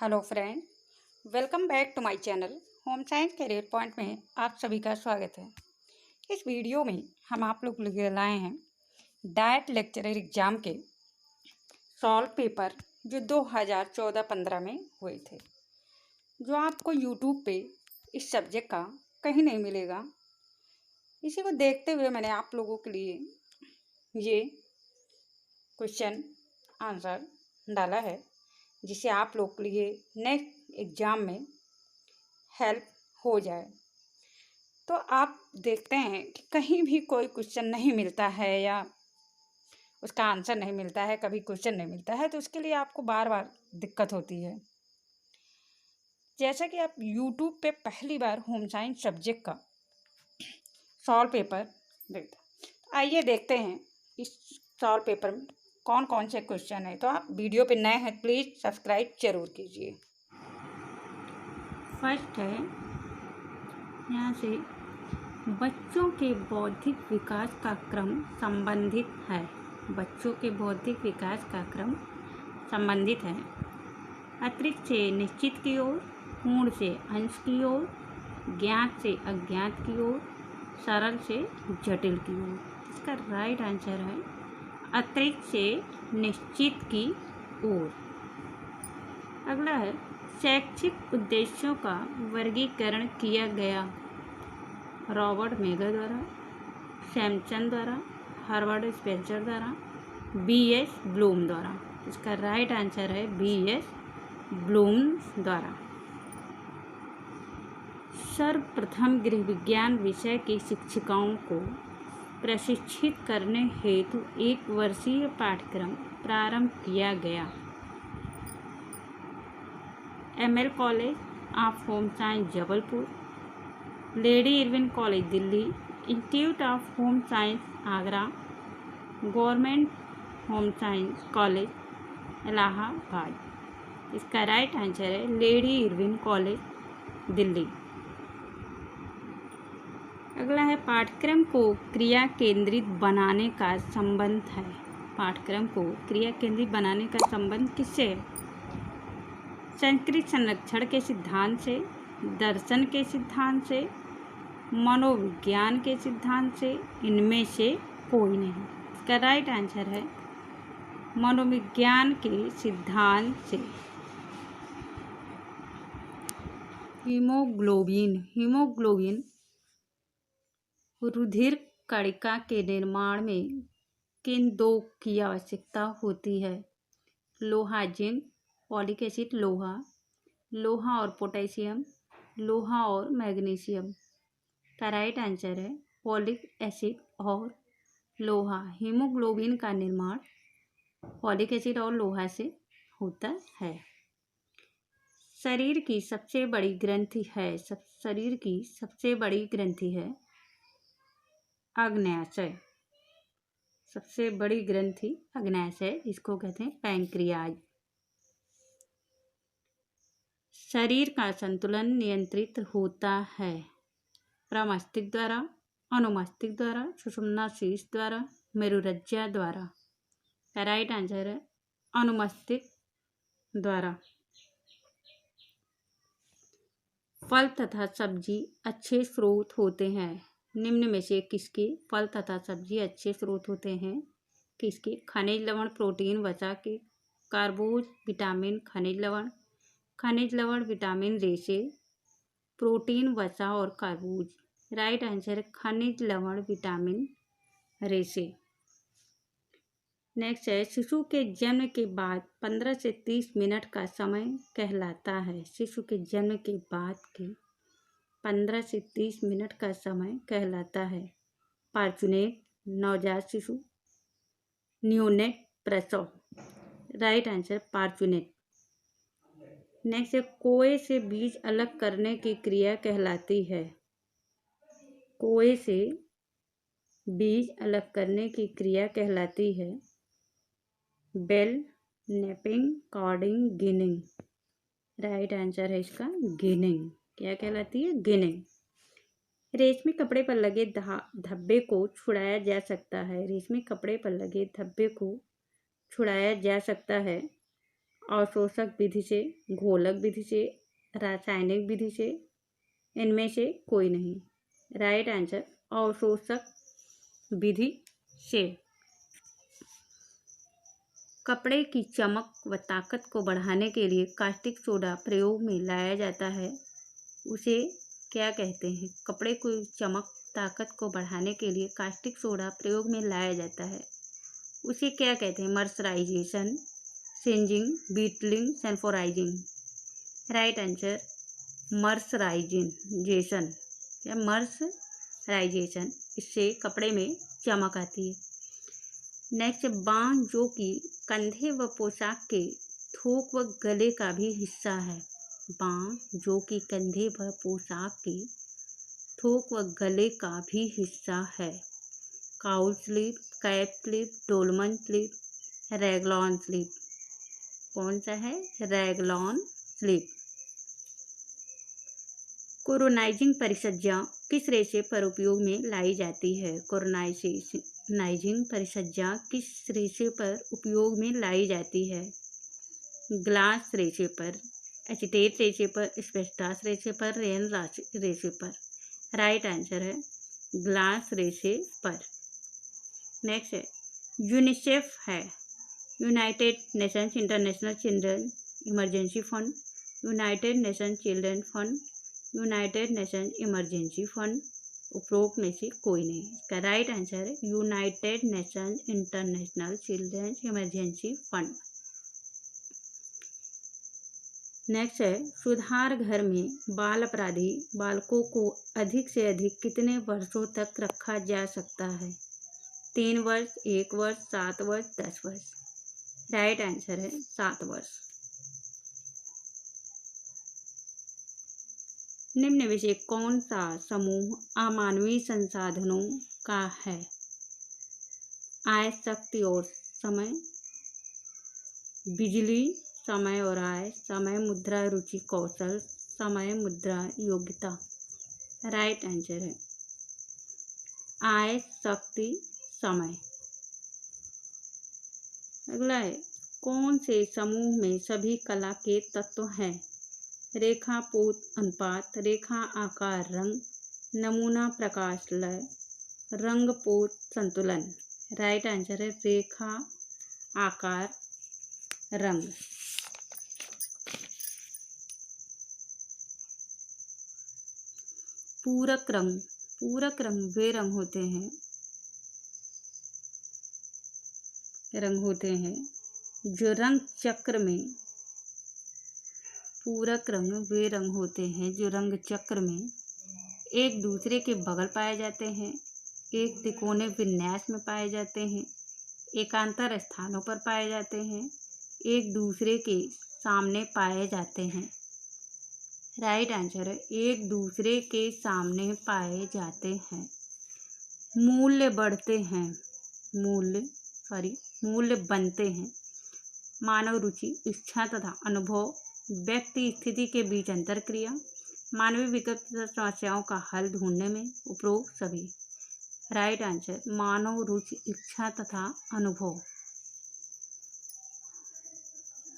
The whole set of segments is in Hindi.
Hello friend, welcome back to my channel home science career point में आप सभी का स्वागत है। इस वीडियो में हम आप लोग लिए लाए हैं डाइट लेक्चरर एग्जाम के सॉल्व पेपर जो 2014-15 में हुए थे, जो आपको यूट्यूब पे इस सब्जेक्ट का कहीं नहीं मिलेगा। इसी को देखते हुए मैंने आप लोगों के लिए ये क्वेश्चन आंसर डाला है, जिसे आप लोग के लिए नेक्स्ट एग्जाम में हेल्प हो जाए। तो आप देखते हैं कि कहीं भी कोई क्वेश्चन नहीं मिलता है या उसका आंसर नहीं मिलता है, कभी क्वेश्चन नहीं मिलता है, तो उसके लिए आपको बार बार दिक्कत होती है। जैसा कि आप YouTube पे पहली बार होम साइंस सब्जेक्ट का सॉल्व पेपर देखते, आइए देखते हैं इस सॉल्व पेपर में कौन कौन से क्वेश्चन है। तो आप वीडियो पे नए हैं प्लीज़ सब्सक्राइब जरूर कीजिए। फर्स्ट है यहाँ से, बच्चों के बौद्धिक विकास का क्रम संबंधित है। बच्चों के बौद्धिक विकास का क्रम संबंधित है। अतिरिक्त से निश्चित की ओर, पूर्ण से अंश की ओर, ज्ञात से अज्ञात की ओर, सरल से जटिल की ओर। इसका राइट आंसर है अतिरिक्त से निश्चित की ओर। अगला है, शैक्षिक उद्देश्यों का वर्गीकरण किया गया। रॉबर्ट मेगर द्वारा, सैमसन द्वारा, हार्वर्ड स्पेंसर द्वारा, B.S. ब्लूम द्वारा। इसका राइट आंसर है B.S. ब्लूम द्वारा। सर्वप्रथम गृह विज्ञान विषय की शिक्षिकाओं को प्रशिक्षित करने हेतु 1 वर्षीय पाठ्यक्रम प्रारंभ किया गया। ML college of home science Jabalpur, lady Irwin college Delhi, institute of home science Agra, government home science college Allahabad. इसका राइट आंसर है लेडी इरविन कॉलेज दिल्ली। अगला है, पाठ्यक्रम को क्रिया केंद्रित बनाने का संबंध है। पाठ्यक्रम को क्रिया केंद्रित बनाने का संबंध किससे है? संस्कृत संरक्षण के सिद्धांत से, दर्शन के सिद्धांत से, मनोविज्ञान के सिद्धांत से, इनमें से कोई नहीं। इसका राइट आंसर है मनोविज्ञान के सिद्धांत से। हीमोग्लोबिन रुधिर कणिका के निर्माण में किन 2 की आवश्यकता होती है? लोहा जिंक, फॉलिक एसिड लोहा और पोटेशियम, लोहा और मैग्नीशियम। का राइट आंसर है फॉलिक एसिड और लोहा। हीमोग्लोबिन का निर्माण फॉलिक एसिड और लोहा से होता है। शरीर की सबसे बड़ी ग्रंथि है अग्न्याशय। सबसे बड़ी ग्रंथि अग्न्याशय, इसको कहते हैं पैंक्रियाज। शरीर का संतुलन नियंत्रित होता है प्रमस्तिष्क द्वारा, अनुमस्तिष्क द्वारा, सुषुम्ना शीर्ष द्वारा, मेरुरज्जा द्वारा। का राइट आंसर है अनुमस्तिष्क द्वारा। फल तथा सब्जी अच्छे स्रोत होते हैं। निम्न में से किसके फल तथा सब्जी अच्छे स्रोत होते हैं? किसके? खनिज लवण, प्रोटीन, वसा के, कार्बोज, विटामिन, खनिज लवण, विटामिन, रेशे, प्रोटीन, वसा और कार्बोज। राइट आंसर है खनिज लवण, विटामिन, रेशे। नेक्स्ट है, शिशु के जन्म के बाद 15 से 30 मिनट का समय कहलाता है। शिशु के जन्म के बाद के 15 से 30 मिनट का समय कहलाता है पार्चुनेट, नवजात शिशु, न्यूनेट, प्रसव। Right answer पार्चुनेट। नेक्स्ट है, कोए से बीज अलग करने की क्रिया कहलाती है। कोए से बीज अलग करने की क्रिया कहलाती है bell नेपिंग, cording, ginning. Right answer है इसका गिनिंग। क्या कहलाती है? गिनिंग। रेशमी कपड़े पर लगे धब्बे को छुड़ाया जा सकता है। रेशमी कपड़े पर लगे धब्बे को छुड़ाया जा सकता है अवशोषक विधि से, घोलक विधि से, रासायनिक विधि से, इनमें से कोई नहीं। राइट आंसर अवशोषक विधि से। कपड़े की चमक व ताकत को बढ़ाने के लिए कास्टिक सोडा प्रयोग में लाया जाता है, उसे क्या कहते हैं? कपड़े की चमक ताकत को बढ़ाने के लिए कास्टिक सोडा प्रयोग में लाया जाता है, उसे क्या कहते हैं? Mercerization, singeing, beetling, sulphurizing. Right answer mercerization या मर्सराइजेशन। इससे कपड़े में चमक आती है। नेक्स्ट, बांह जो कि कंधे व पोशाक के थोक व गले का भी हिस्सा है। बांह जो कि कंधे व पोशाक के थोक व गले का भी हिस्सा है। Cowl sleeve, cap sleeve, dolman sleeve, raglan sleeve. कौन सा है? रैगलॉन स्लीव। कोरोनाइजिंग परिसज्जा किस रेशे पर उपयोग में लाई जाती है? कोरोनाइजिंग परिसज्जा किस रेशे पर उपयोग में लाई जाती है? ग्लास रेशे पर, एसीटेट रेशे पर, एस्बेस्टॉस रेशे पर, रेन रेशे पर। राइट आंसर है ग्लास रेशे पर। नेक्स्ट है यूनिसेफ है, United Nations international children emergency fund, United nation children fund, United nation emergency fund. उपरोक्त में से कोई नहीं। इसका राइट आंसर है United nation international children emergency fund. Next है सुधार घर में बाल अपराधी बालकों को अधिक से अधिक कितने वर्षों तक रखा जा सकता है? 3 वर्ष, 1 वर्ष, 7 वर्ष, 10 वर्ष। राइट आंसर है 7 वर्ष। निम्न में से कौन सा समूह अमानवीय संसाधनों का है? आय, शक्ति और समय, बिजली, समय और आय, समय, मुद्रा, रुचि, कौशल, समय, मुद्रा, योग्यता। राइट आंसर है आय, शक्ति, समय। अगला है कौन से समूह में सभी कला के तत्व हैं? रेखा, पोत, अनुपात, रेखा, आकार, रंग, नमूना, प्रकाश, लय, रंग, पोत, संतुलन। राइट आंसर है रेखा, आकार, रंग। पूरक रंग, पूरक रंग वे रंग होते हैं जो रंग चक्र में, पूरक रंग वे रंग होते हैं जो रंग चक्र में एक दूसरे के बगल पाए जाते हैं, एक तिकोने विन्यास में पाए जाते हैं, एकांतर स्थानों पर पाए जाते हैं, एक दूसरे के सामने पाए जाते हैं। राइट आंसर है एक दूसरे के सामने पाए जाते हैं। मूल्य बढ़ते हैं, मूल्य बनते हैं। मानव रुचि, इच्छा तथा अनुभव, व्यक्ति स्थिति के बीच अंतरक्रिया, मानवीय विकल्प समस्याओं का हल ढूंढने में, उपरोक्त सभी। राइट आंसर मानव रुचि, इच्छा तथा अनुभव।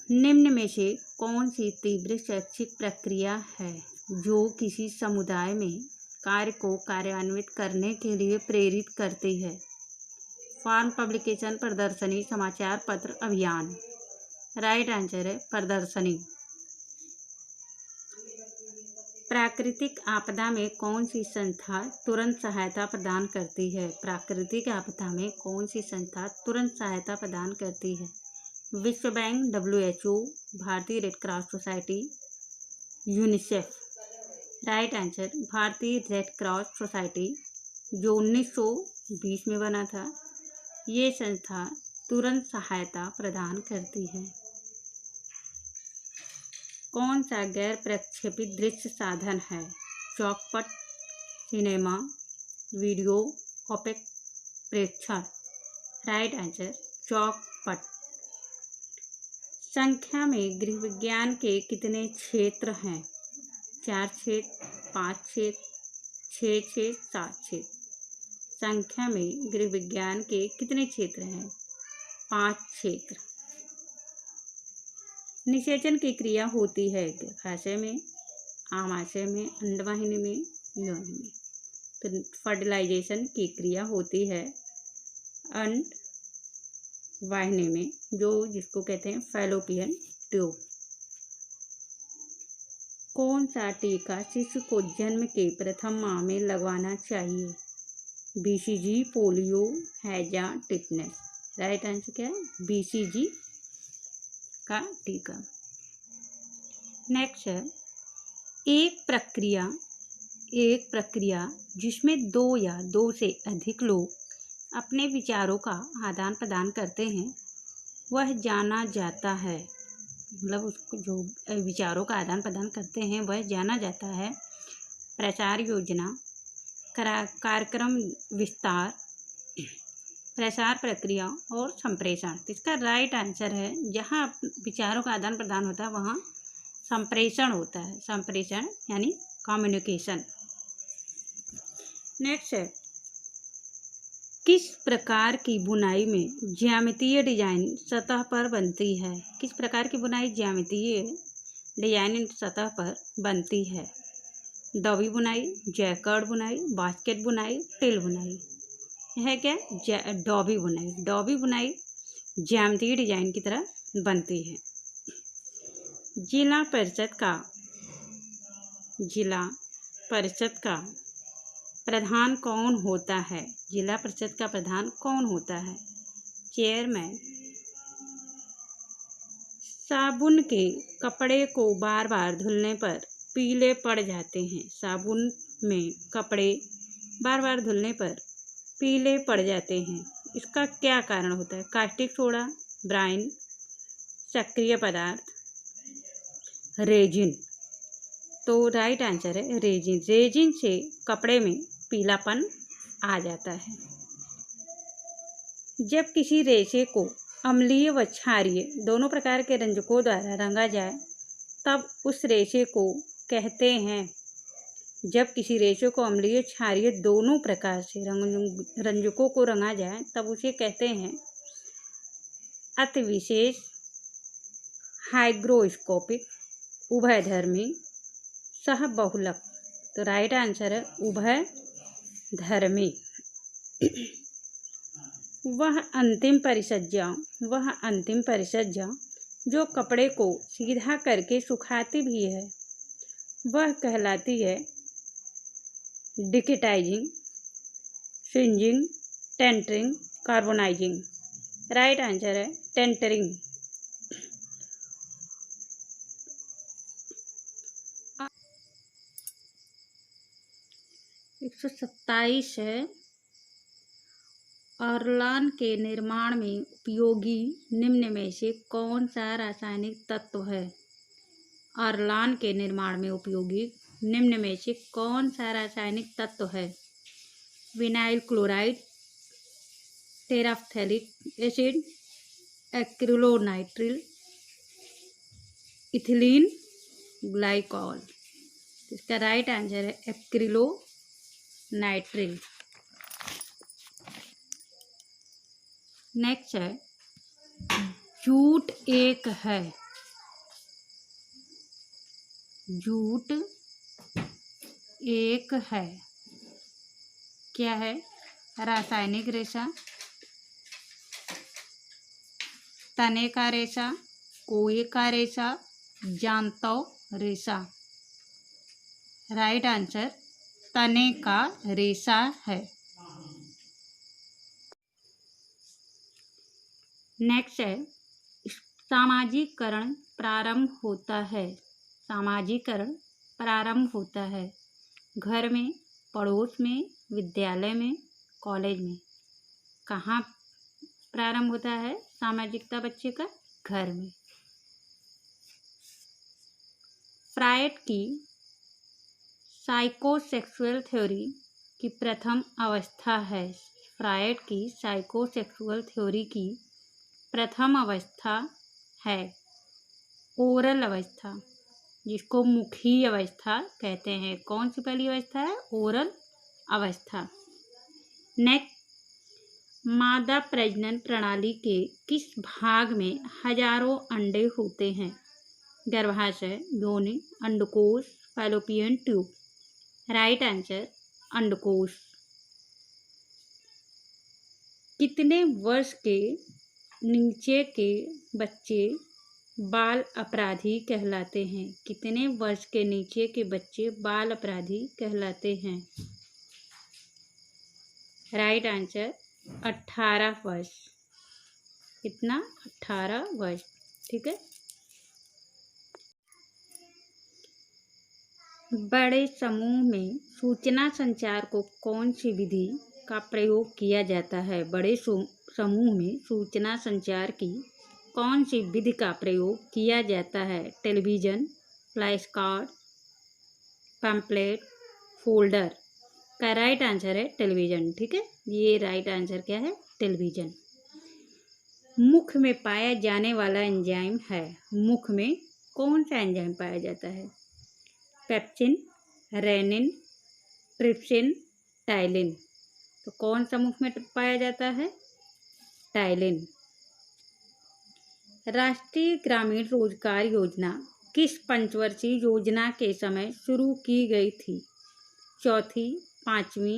निम्न में से कौन सी तीव्र शैक्षिक प्रक्रिया है जो किसी समुदाय में कार्य को कार्यान्वित करने के लिए प्रेरित करती है? फॉर्म, पब्लिकेशन, प्रदर्शनी, समाचार पत्र, अभियान। राइट आंसर है प्रदर्शनी। प्राकृतिक आपदा में कौन सी संस्था तुरंत सहायता प्रदान करती है? प्राकृतिक आपदा में कौन सी संस्था तुरंत सहायता प्रदान करती है? विश्व बैंक, WHO, भारतीय red cross society, UNICEF. Right answer भारतीय रेड क्रॉस सोसाइटी जो 1920 में बना था, ये संस्था तुरंत सहायता प्रदान करती है। कौन सा गैर प्रक्षेपित दृश्य साधन है? चौखपट, सिनेमा, वीडियो, ओपेक, प्रेक्षण। राइट आंसर चौखपट। संख्या में गृह विज्ञान के कितने क्षेत्र हैं? 4 क्षेत्र, 5 क्षेत्र, 6 क्षेत्र, 7 क्षेत्र। संख्या में गृह विज्ञान के कितने क्षेत्र हैं? 5 क्षेत्र। निषेचन की क्रिया होती है गर्भाशय में, आमाशय में, अंडवाहिनी में, योनि में। तो फर्टिलाइजेशन की क्रिया होती है अंडवाहिनी में, जिसको कहते हैं फैलोपियन ट्यूब। कौन सा टीका शिशु को जन्म के प्रथम माह में लगवाना चाहिए? BCG, पोलियो, हैजा, टिटनेस। राइट आंसर क्या है? BCG का टीका। नेक्स्ट है एक प्रक्रिया जिसमें दो या दो से अधिक लोग अपने विचारों का आदान प्रदान करते हैं वह जाना जाता है, मतलब उसको जो विचारों का आदान प्रदान करते हैं वह जाना जाता है प्रचार योजना, कार्यक्रम विस्तार, प्रसार प्रक्रिया और संप्रेषण। इसका राइट आंसर है जहाँ विचारों का आदान प्रदान होता है वहाँ संप्रेषण होता है। संप्रेषण यानी कम्युनिकेशन। नेक्स्ट है किस प्रकार की बुनाई में ज्यामितीय डिजाइन सतह पर बनती है? किस प्रकार की बुनाई ज्यामितीय डिजाइन सतह पर बनती है? डॉबी बुनाई, जैकर्ड बुनाई, बास्केट बुनाई, टिल बुनाई। यह है क्या? डॉबी बुनाई। डॉबी बुनाई ज्यामितीय डिजाइन की तरह बनती है। जिला परिषद का प्रधान कौन होता है? जिला परिषद का प्रधान कौन होता है? चेयरमैन। साबुन के कपड़े को बार बार धुलने पर पीले पड़ जाते हैं। साबुन में कपड़े बार बार धुलने पर पीले पड़ जाते हैं, इसका क्या कारण होता है? कास्टिक सोडा, ब्राइन, सक्रिय पदार्थ, रेजिन। तो राइट आंसर है रेजिन। रेजिन से कपड़े में पीलापन आ जाता है। जब किसी रेशे को अम्लीय व क्षारीय दोनों प्रकार के रंजकों द्वारा रंगा जाए तब उस रेशे को कहते हैं। जब किसी रेशे को अम्लीय क्षारीय दोनों प्रकार से रंजकों को रंगा जाए तब उसे कहते हैं अति विशेष, हाइग्रोस्कोपिक, उभयधर्मी, सहबहुलक। तो राइट आंसर है उभयधर्मी। वह अंतिम परिसज्जा जो कपड़े को सीधा करके सुखाती भी है वह कहलाती है डिकिटाइजिंग, सिंजिंग, टेंटरिंग, कार्बोनाइजिंग। राइट आंसर है टेंटरिंग। 127 है ऑरलान के निर्माण में उपयोगी निम्न में से कौन सा रासायनिक तत्व है? ऑरलान के निर्माण में उपयोगी निम्न में से कौन सा रासायनिक तत्व है? Vinyl chloride, terephthalic acid, acrylonitrile, ethylene glycol. इसका राइट आंसर है एक्रिलोनाइट्रिल। नेक्स्ट है जूट एक है। जूट एक है क्या है? रासायनिक रेशा, तने का रेशा, कोए का रेशा, जांतव रेशा। राइट आंसर तने का रेशा है। नेक्स्ट है सामाजिकरण प्रारंभ होता है। सामाजिकरण प्रारंभ होता है घर में, पड़ोस में, विद्यालय में, कॉलेज में। कहाँ प्रारंभ होता है सामाजिकता बच्चे का? घर में। फ्रायड की साइकोसेक्सुअल थ्योरी की प्रथम अवस्था है। फ्रायड की साइकोसेक्सुअल थ्योरी की प्रथम अवस्था है ओरल अवस्था, जिसको मुखी अवस्था कहते हैं। कौन सी पहली अवस्था है? ओरल अवस्था। नेक्स्ट, मादा प्रजनन प्रणाली के किस भाग में हजारों अंडे होते हैं? गर्भाशय, योनि, अंडकोश, फैलोपियन ट्यूब। राइट आंसर अंडकोश। कितने वर्ष के नीचे के बच्चे बाल अपराधी कहलाते हैं? कितने वर्ष के नीचे के बच्चे बाल अपराधी कहलाते हैं? राइट आंसर 18 वर्ष। कितना? 18 वर्ष। ठीक है। बड़े समूह में सूचना संचार को कौन सी विधि का प्रयोग किया जाता है? बड़े समूह में सूचना संचार की कौन सी विधि का प्रयोग किया जाता है? Television, flash card, pamphlet, folder. का राइट आंसर है टेलीविज़न। ठीक है, ये राइट आंसर क्या है? टेलीविज़न। मुख में पाया जाने वाला एंजाइम है। मुख में कौन सा एंजाइम पाया जाता है? Pepsin, rennin, trypsin, ptyalin. तो कौन सा मुख में पाया जाता है? टाइलिन। राष्ट्रीय ग्रामीण रोजगार योजना किस पंचवर्षीय योजना के समय शुरू की गई थी? चौथी, पांचवी,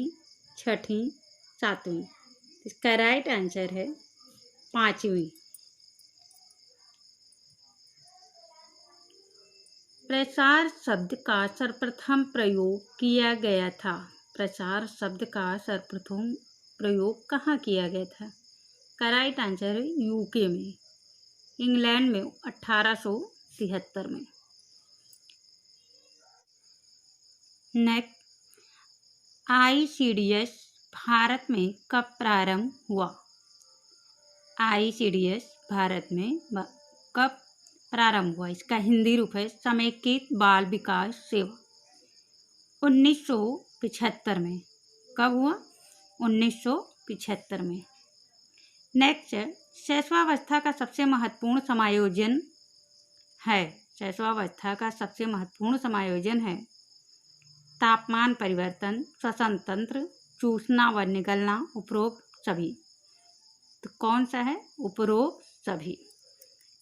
छठी, सातवीं। इसका राइट आंसर है पांचवी। प्रसार शब्द का सर्वप्रथम प्रयोग किया गया था। प्रसार शब्द का सर्वप्रथम प्रयोग कहाँ किया गया था? का राइट आंसर है यूके में, इंग्लैंड में 1873 में। नेक्स्ट, ICDS भारत में कब प्रारंभ हुआ? ICDS भारत में कब प्रारंभ हुआ? इसका हिंदी रूप है समेकित बाल विकास सेवा। 1975 में। कब हुआ? 1975 में। नेक्स्ट, शैशवावस्था का सबसे महत्वपूर्ण समायोजन है। शैशवावस्था का सबसे महत्वपूर्ण समायोजन है तापमान परिवर्तन, श्वसन तंत्र, चूसना व निगलना, उपरोक्त सभी। तो कौन सा है? उपरोक्त सभी।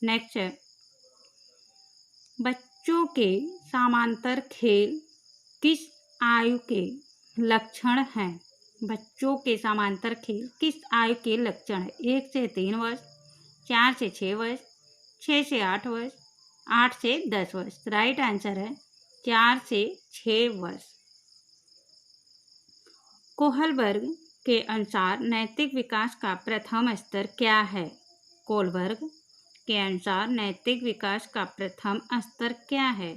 नेक्स्ट, बच्चों के समांतर खेल किस आयु के लक्षण हैं? बच्चों के समांतर खेल किस आयु के लक्षण है? 1 से 3 वर्ष, 4 से 6 वर्ष, 6 से 8 वर्ष, 8 से 10 वर्ष। राइट आंसर है 4 से 6 वर्ष। कोहलबर्ग के अनुसार नैतिक विकास का प्रथम स्तर क्या है? कोहलबर्ग के अनुसार नैतिक विकास का प्रथम स्तर क्या है?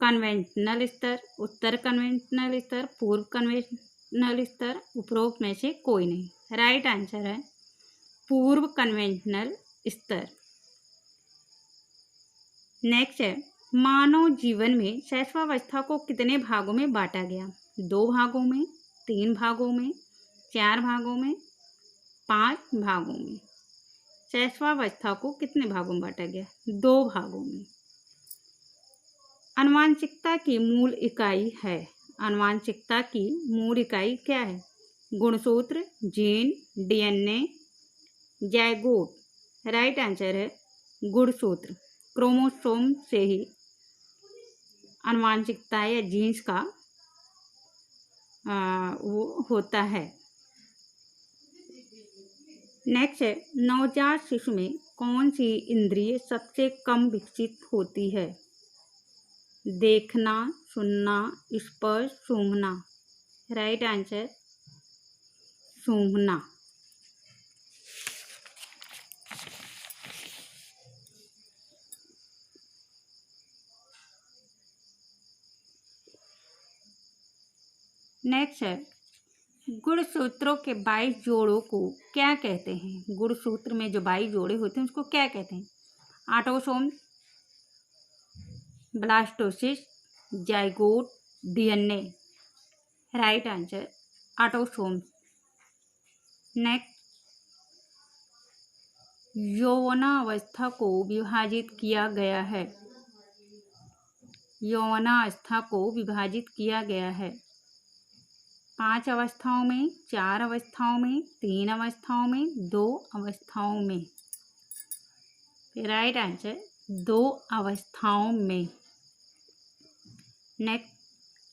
कन्वेंशनल स्तर, उत्तर कन्वेंशनल स्तर, पूर्व कन्वेंशनल स्तर, उपरोक्त में से कोई नहीं। राइट आंसर है पूर्व कन्वेंशनल स्तर। नेक्स्ट है, मानव जीवन में शैशवावस्था को कितने भागों में बांटा गया? 2 भागों में, 3 भागों में, 4 भागों में, 5 भागों में। शैशवावस्था को कितने भागों में बांटा गया? 2 भागों में। आनुवांशिकता की मूल इकाई है। आनुवांशिकता की मूल इकाई क्या है? गुणसूत्र, gene, DNA, zygote. Right answer है गुणसूत्र। क्रोमोसोम से ही आनुवांशिकता या जीन्स का वो होता है। नेक्स्ट है, नवजात शिशु में कौन सी इंद्रिय सबसे कम विकसित होती है? देखना, सुनना, स्पर्श, सूंघना। राइट आंसर सूंघना। नेक्स्ट है, गुणसूत्रों के 22 जोड़ों को क्या कहते हैं? गुणसूत्र में जो 22 जोड़े होते हैं उसको क्या कहते हैं? Autosome, blastocyst, zygote, DNA। Right answer autosome. Next, यौवनावस्था को विभाजित किया गया है। यौवनावस्था को विभाजित किया गया है 5 अवस्थाओं में, 4 अवस्थाओं में, 3 अवस्थाओं में, 2 अवस्थाओं में। राइट आंसर 2 अवस्थाओं में। नेक्स्ट,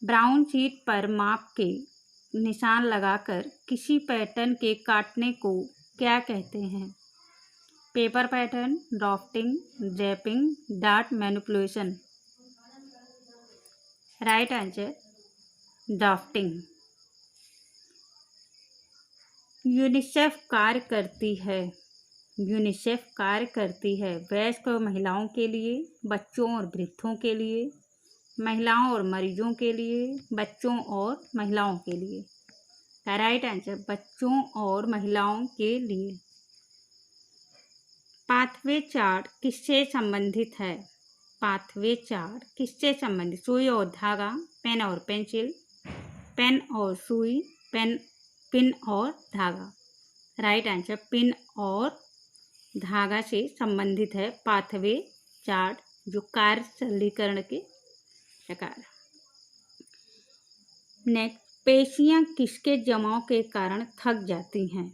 ब्राउन शीट पर माप के निशान लगाकर किसी पैटर्न के काटने को क्या कहते हैं? Paper pattern, drafting, draping, dart manipulation. Right answer drafting. UNICEF कार्य करती है वयस्क और महिलाओं के लिए, बच्चों और वृद्धों के लिए, महिलाओं और मरीजों के लिए, बच्चों और महिलाओं के लिए। राइट आंसर बच्चों और महिलाओं के लिए। पाथवे चार्ट किससे संबंधित है? पाथवे चार्ट किससे संबंधित? सुई और धागा, पेन और पेंसिल, पेन और सुई, पिन और धागा। राइट आंसर पिन और धागा से संबंधित है पाथवे चार्ट, जो कार्य सरलीकरण के प्रकार। नेक्स्ट, पेशियां किसके जमाव के कारण थक जाती हैं?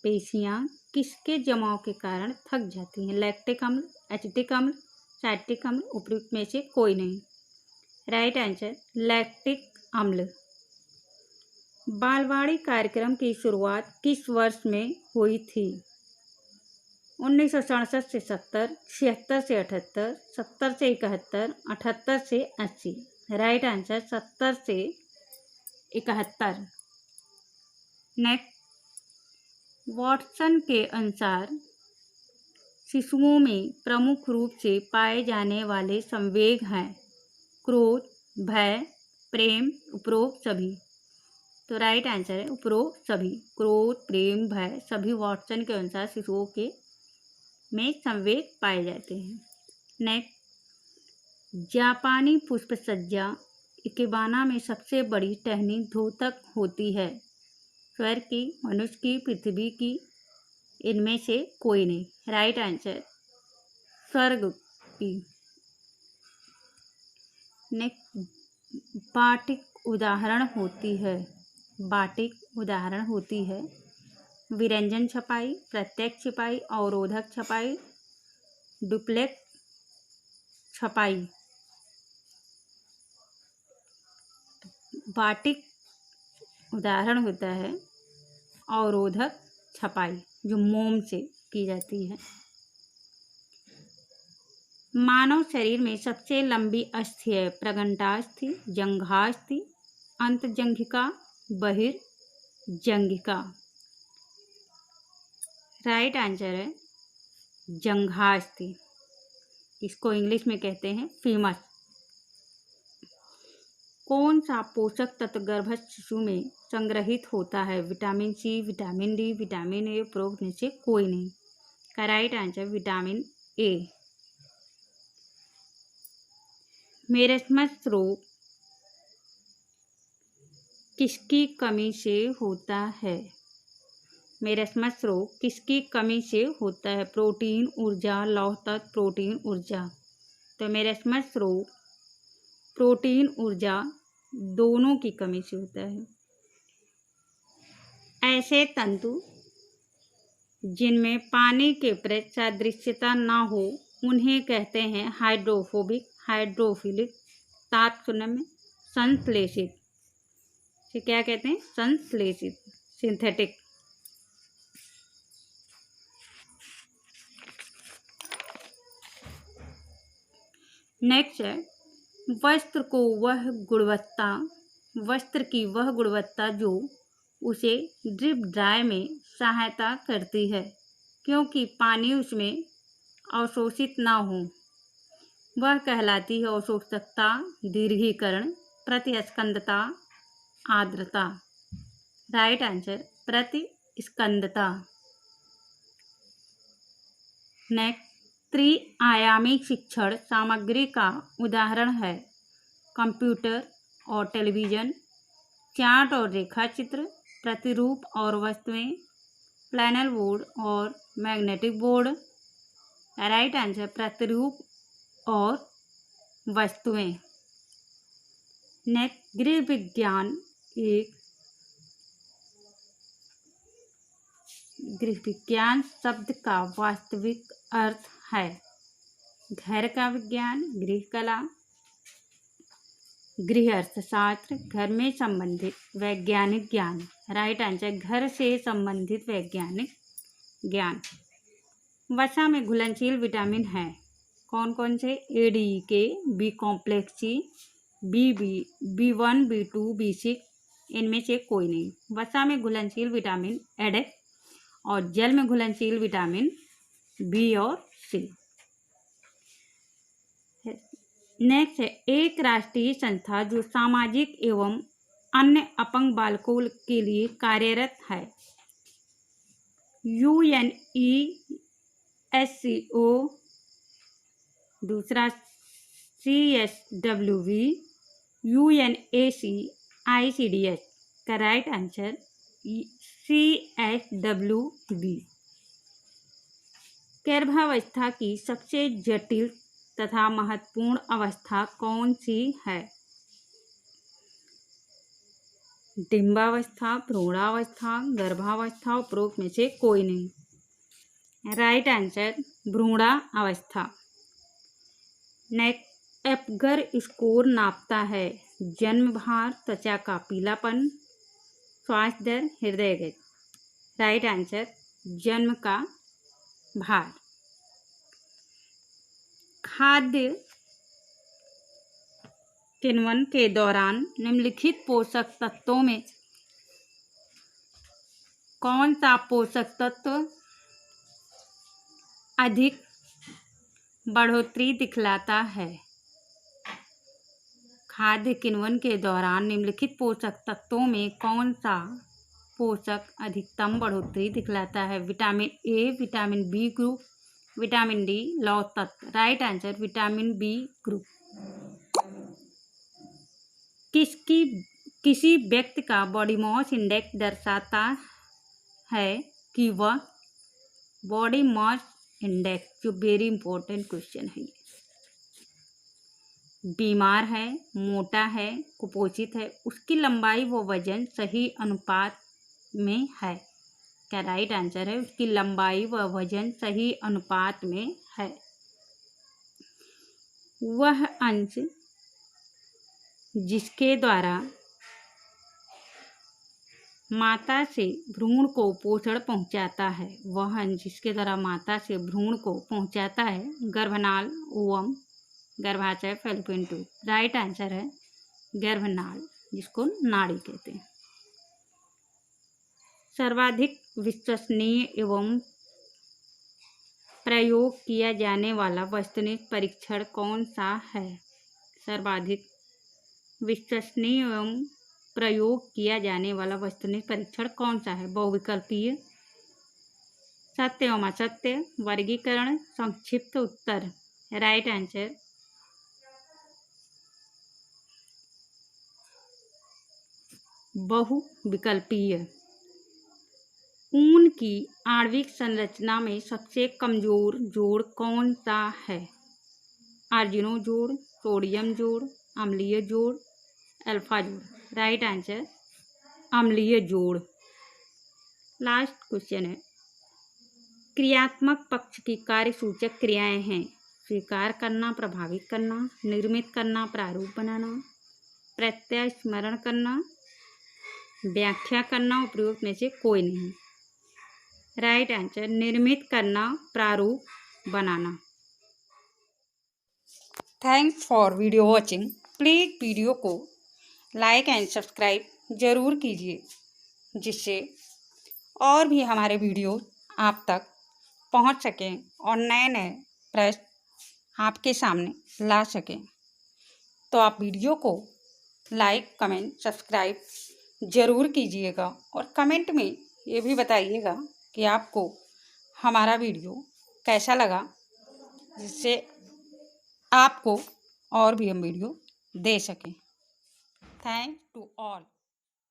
पेशियां किसके जमाव के कारण थक जाती हैं? लैक्टिक अम्ल, एसिटिक अम्ल, साइट्रिक अम्ल, उपयुक्त में से कोई नहीं। राइट आंसर लैक्टिक अम्ल। बालवाड़ी कार्यक्रम की शुरुआत किस वर्ष में हुई थी? 1967 से 70, 76 से 78, 70 से 71, 78 से 80। राइट आंसर 70 से 71। नेक्स्ट, वॉटसन के अनुसार शिशुओं में प्रमुख रूप से पाए जाने वाले संवेग हैं क्रोध, भय, प्रेम, उपरोक्त सभी। तो राइट आंसर है उपरोक्त सभी। क्रोध, प्रेम, भय सभी वॉटसन के अनुसार शिशुओं के में संवेग पाए जाते हैं। नेक्स्ट, जापानी पुष्प सज्जा इकेबाना में सबसे बड़ी टहनी द्योतक होती है? स्वर्ग की, मनुष्य की, पृथ्वी की, इनमें से कोई नहीं। राइट आंसर स्वर्ग की। नेक्स्ट, बाटिक उदाहरण होती है विरंजन छपाई, प्रत्यक्ष छपाई, अवरोधक छपाई, डुप्लेक्स छपाई। बाटिक उदाहरण होता है अवरोधक छपाई, जो मोम से की जाती है। मानव शरीर में सबसे लंबी अस्थि है प्रघंटास्थि, जंघास्थि, अंतजंघिका, बहिर्जंघिका। राइट आंसर है जंघास्थि, इसको इंग्लिश में कहते हैं फीमस। कौन सा पोषक तत्व गर्भस्थ शिशु में संग्रहित होता है? Vitamin C, vitamin D, vitamin A, उपरोक्त में से कोई नहीं। का right answer vitamin A. Marasmus रोग किसकी कमी से होता है? मेरस्मस रोग किसकी कमी से होता है? प्रोटीन, ऊर्जा, लौह तत्व, प्रोटीन, ऊर्जा। तो मेरस्मस रोग प्रोटीन, ऊर्जा दोनों की कमी से होता है। ऐसे तंतु जिनमें पानी के प्रति सादृश्यता न हो उन्हें कहते हैं हाइड्रोफोबिक, हाइड्रोफिलिक, तात्पर्य में संश्लेषित। से क्या कहते हैं? संश्लेषित, सिंथेटिक। नेक्स्ट है वस्त्र की वह गुणवत्ता जो उसे ड्रिप ड्राई में सहायता करती है क्योंकि पानी उसमें अवशोषित न हो, वह कहलाती है अवशोषकता, दीर्घीकरण, प्रतिस्कंदता, आर्द्रता। राइट आंसर प्रतिस्कंदता। नेक्स्ट, त्रिआयामी शिक्षण सामग्री का उदाहरण है कंप्यूटर और टेलीविज़न, चार्ट और रेखा चित्र, प्रतिरूप और वस्तुएं, प्लानर बोर्ड और मैग्नेटिक बोर्ड। राइट आंसर प्रतिरूप और वस्तुएं। नेक्स्ट, गृह विज्ञान शब्द का वास्तविक अर्थ है घर का विज्ञान, गृह कला, गृह अर्थशास्त्र, घर में संबंधित वैज्ञानिक ज्ञान। राइट आंसर घर से संबंधित वैज्ञानिक ज्ञान। वसा में घुलनशील विटामिन है कौन कौन से? ए, डी, ई, के, बी कॉम्प्लेक्स सी, B1, B2, B6, इनमें से कोई नहीं। वसा में घुलनशील विटामिन एड और जल में घुलनशील विटामिन बी और सी। नेक्स्ट है एक राष्ट्रीय संस्था जो सामाजिक एवं अन्य अपंग बालकों के लिए कार्यरत है। UNESCO, दूसरा CSWV, UNAC, ICDS। का राइट आंसर CSWV। गर्भावस्था की सबसे जटिल तथा महत्वपूर्ण अवस्था कौन सी है? डिंबावस्था, भ्रूणावस्था, गर्भावस्था, उपरोक्त में से कोई नहीं। राइट आंसर भ्रूणावस्था। नेक्स्ट एप्गर स्कोर नापता है जन्म भार, त्वचा का पीलापन, श्वास दर, हृदय गति। राइट आंसर जन्म का भार। खाद्य किण्वन के दौरान निम्नलिखित पोषक तत्वों में कौन सा पोषक तत्व अधिक बढ़ोतरी दिखलाता है? खाद्य किण्वन के दौरान निम्नलिखित पोषक तत्वों में कौन सा पोषक अधिकतम बढ़ोतरी दिखलाता है? Vitamin A, vitamin B group, vitamin D, लौह तत्व। Right answer vitamin B group. किसी व्यक्ति का बॉडी मास इंडेक्स दर्शाता है कि वह बॉडी मास इंडेक्स, जो वेरी इंपॉर्टेंट क्वेश्चन है, बीमार है, मोटा है, कुपोषित है, उसकी लंबाई व वजन सही अनुपात में है। क्या राइट आंसर है उसकी लंबाई व वजन सही अनुपात में है। वह अंश जिसके द्वारा माता से भ्रूण को पोषण पहुंचाता है, वह अंश जिसके द्वारा माता से भ्रूण को पहुंचाता है, गर्भनाल, ओवम, गर्भाशय, फैलोपियन ट्यूब। राइट आंसर है गर्भनाल, जिसको नाड़ी कहते हैं। सर्वाधिक विश्वसनीय एवं प्रयोग किया जाने वाला वस्तुनिष्ठ परीक्षण कौन सा है? सर्वाधिक विश्वसनीय एवं प्रयोग किया जाने वाला वस्तुनिष्ठ परीक्षण कौन सा है? बहुविकल्पीय, सत्य एवं असत्य, वर्गीकरण, संक्षिप्त उत्तर। Right answer बहुविकल्पीय। ऊन की आणविक संरचना में सबसे कमजोर जोड़ कौन सा है? आर्जिनो जोड़, सोडियम जोड़, अम्लीय जोड़, अल्फा जोड़। राइट आंसर अम्लीय जोड़। लास्ट क्वेश्चन है क्रियात्मक पक्ष की कार्यसूचक क्रियाएं हैं स्वीकार करना, प्रभावित करना, निर्मित करना, प्रारूप बनाना, प्रत्यय स्मरण करना, व्याख्या करना, उपयोग में से कोई नहीं। राइट आंसर निर्मित करना, प्रारूप बनाना। Thanks for video watching. Please video को लाइक एंड सब्सक्राइब ज़रूर कीजिए, जिससे और भी हमारे वीडियो आप तक पहुंच सकें और नए नए प्रश्न आपके सामने ला सकें। तो आप वीडियो को लाइक, कमेंट, सब्सक्राइब ज़रूर कीजिएगा और कमेंट में ये भी बताइएगा कि आपको हमारा वीडियो कैसा लगा, जिससे आपको और भी हम वीडियो दे सकें। Thanks to all.